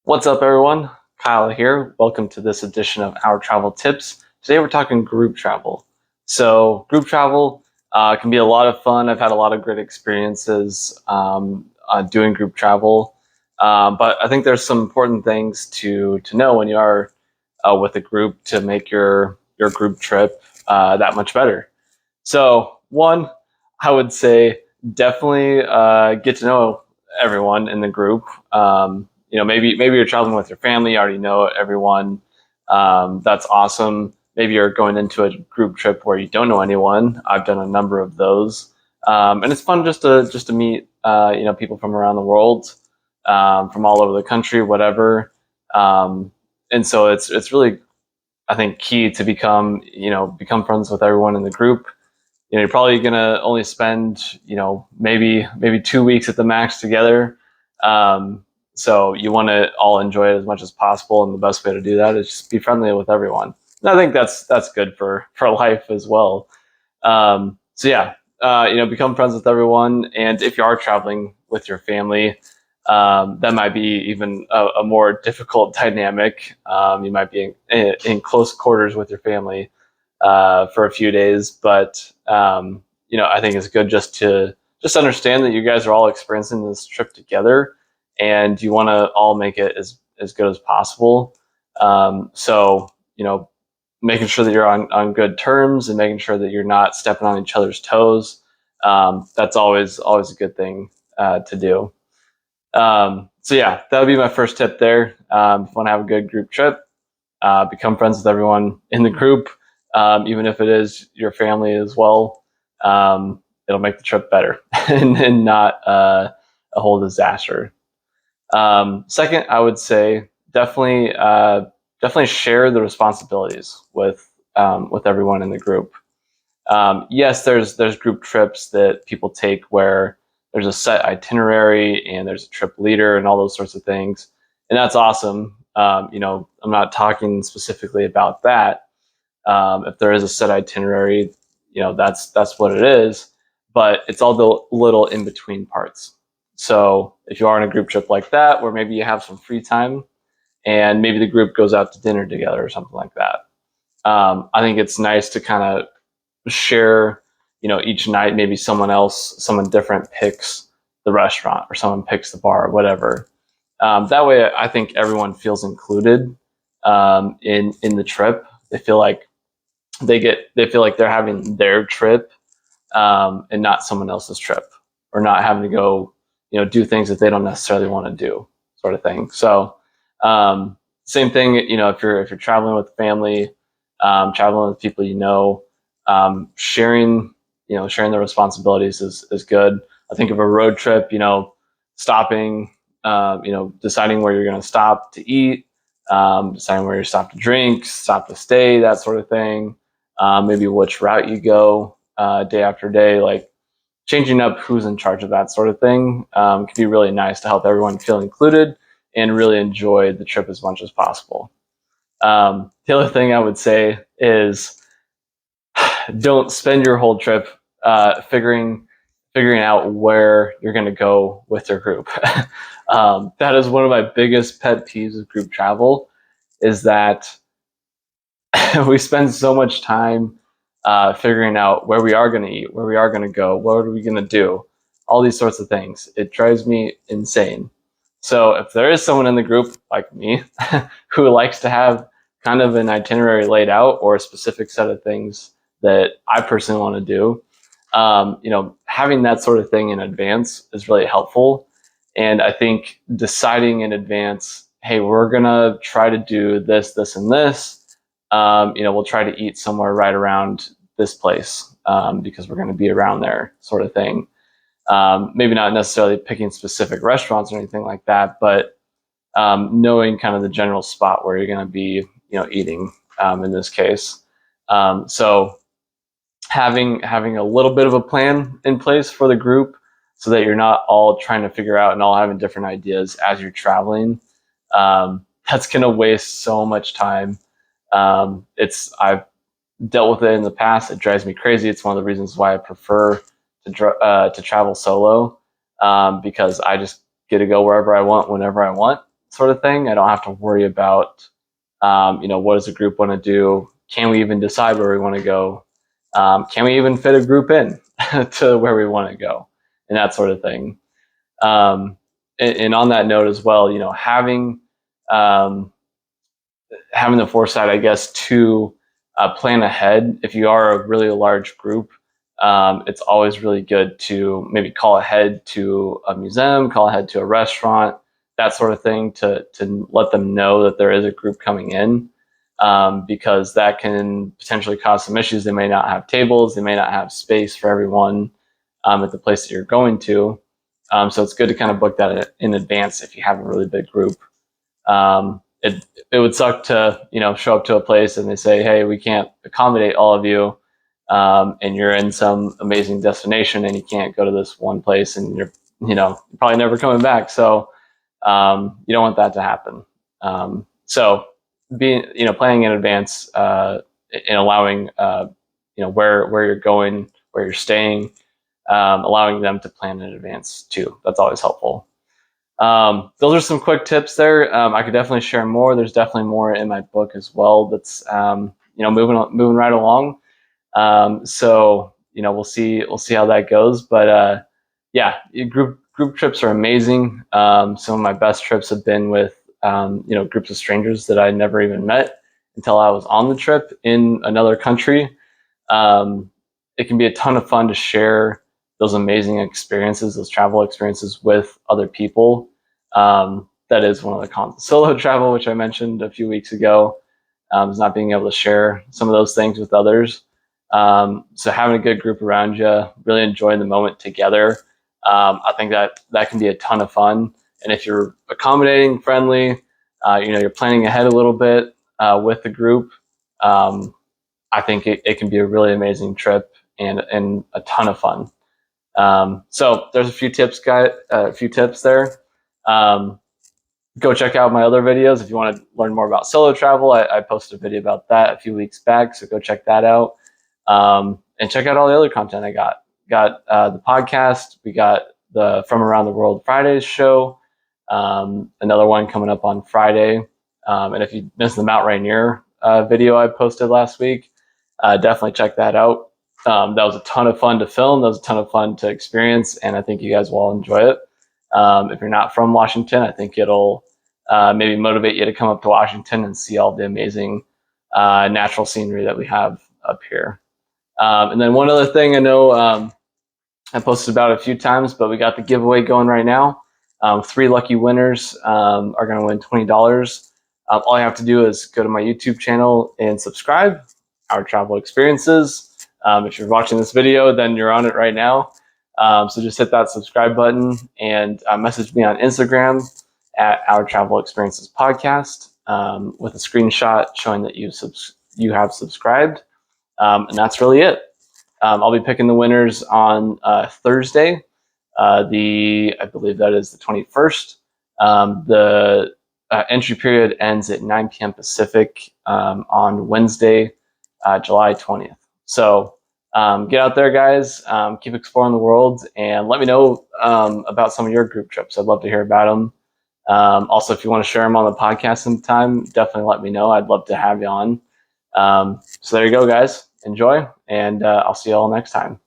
What's up, everyone? Kyle here. Welcome to this edition of Our Travel Tips. Today we're talking group travel. So, group travel can be a lot of fun. I've had a lot of great experiences doing group travel, but I think there's some important things to know when you are with a group to make your group trip that much better. So, one, I would say definitely get to know everyone in the group. Maybe you're traveling with your family, you already know everyone. That's awesome. Maybe you're going into a group trip where you don't know anyone. I've done a number of those, and it's fun just to meet people from around the world, from all over the country, whatever. And so it's really, I think, key to become friends with everyone in the group. You're probably gonna only spend maybe 2 weeks at the max together. So you want to all enjoy it as much as possible, and the best way to do that is just be friendly with everyone. And I think that's good for life as well. Become friends with everyone, and if you are traveling with your family, that might be even a more difficult dynamic. You might be in close quarters with your family for a few days, but I think it's good just understand that you guys are all experiencing this trip together, and you want to all make it as good as possible. Making sure that you're on good terms and making sure that you're not stepping on each other's toes. That's always a good thing to do. That would be my first tip there. If you want to have a good group trip, become friends with everyone in the group, even if it is your family as well. It'll make the trip better and not a whole disaster. Second, I would say definitely share the responsibilities with everyone in the group. Yes, there's group trips that people take where there's a set itinerary and there's a trip leader and all those sorts of things, and that's awesome. I'm not talking specifically about that. If there is a set itinerary, that's what it is. But it's all the little in between parts. So if you are in a group trip like that, where maybe you have some free time, and maybe the group goes out to dinner together or something like that, I think it's nice to kind of share. Each night maybe someone different picks the restaurant, or someone picks the bar, or whatever. That way, I think everyone feels included in the trip. They feel like they're having their trip, and not someone else's trip, or not having to go do things that they don't necessarily want to do, sort of thing. So same thing, if you're traveling with family, traveling with people, sharing the responsibilities is good. I think of a road trip, stopping, deciding where you're going to stop to eat, deciding where you stop to drink, stop to stay, that sort of thing. Maybe which route you go day after day, like changing up who's in charge of that sort of thing can be really nice to help everyone feel included and really enjoy the trip as much as possible. The other thing I would say is don't spend your whole trip figuring out where you're going to go with your group. That is one of my biggest pet peeves of group travel, is that we spend so much time figuring out where we are going to eat, where we are going to go, what are we going to do, all these sorts of things. It drives me insane. So if there is someone in the group like me who likes to have kind of an itinerary laid out, or a specific set of things that I personally want to do, having that sort of thing in advance is really helpful. And I think deciding in advance, hey, we're going to try to do this, this, and this. We'll try to eat somewhere right around this place because we're going to be around there, sort of thing. Maybe not necessarily picking specific restaurants or anything like that, but knowing kind of the general spot where you're going to be, eating in this case. So having a little bit of a plan in place for the group, so that you're not all trying to figure out and all having different ideas as you're traveling. That's going to waste so much time. I've dealt with it in the past. It drives me crazy. It's one of the reasons why I prefer to travel solo, because I just get to go wherever I want, whenever I want. sort of thing. I don't have to worry about, what does the group want to do? Can we even decide where we want to go? Can we even fit a group in to where we want to go? And that sort of thing. And on that note as well, um, having the foresight, I guess, to plan ahead. If you are a really large group, it's always really good to maybe call ahead to a museum, call ahead to a restaurant, that sort of thing, to let them know that there is a group coming in, because that can potentially cause some issues. They may not have tables, they may not have space for everyone at the place that you're going to. So it's good to kind of book that in advance if you have a really big group. It would suck to show up to a place and they say, hey, we can't accommodate all of you, and you're in some amazing destination and you can't go to this one place and you're probably never coming back. So you don't want that to happen. So being planning in advance, and allowing where you're going, where you're staying, allowing them to plan in advance too. That's always helpful. Those are some quick tips there. I could definitely share more. There's definitely more in my book as well. That's moving right along. So we'll see how that goes. But yeah, group trips are amazing. Some of my best trips have been with groups of strangers that I never even met until I was on the trip in another country. It can be a ton of fun to share those amazing experiences, those travel experiences with other people. That is one of the cons of solo travel, which I mentioned a few weeks ago, is not being able to share some of those things with others. So having a good group around you, really enjoying the moment together, I think that can be a ton of fun. And if you're accommodating, friendly, you're planning ahead a little bit with the group, I think it can be a really amazing trip and a ton of fun. So there's a few tips, guys. A few tips there. Go check out my other videos if you want to learn more about solo travel. I posted a video about that a few weeks back, so go check that out. And check out all the other content I got. The podcast. We got the From Around the World Fridays show. Another one coming up on Friday. And if you missed the Mount Rainier video I posted last week, definitely check that out. That was a ton of fun to film. That was a ton of fun to experience, and I think you guys will all enjoy it. If you're not from Washington, I think it'll maybe motivate you to come up to Washington and see all the amazing natural scenery that we have up here. And then one other thing I know I posted about it a few times, but we got the giveaway going right now. 3 lucky winners are going to win $20. All you have to do is go to my YouTube channel and subscribe. Our Travel Experiences. If you're watching this video, then you're on it right now. So just hit that subscribe button and message me on Instagram at Our Travel Experiences Podcast with a screenshot showing that you have subscribed. And that's really it. I'll be picking the winners on Thursday. I believe that is the 21st. The entry period ends at 9 p.m. Pacific on Wednesday, July 20th. So get out there, guys. Keep exploring the world, and let me know about some of your group trips. I'd love to hear about them. Also, if you want to share them on the podcast sometime, definitely let me know. I'd love to have you on. So there you go, guys. Enjoy, and I'll see you all next time.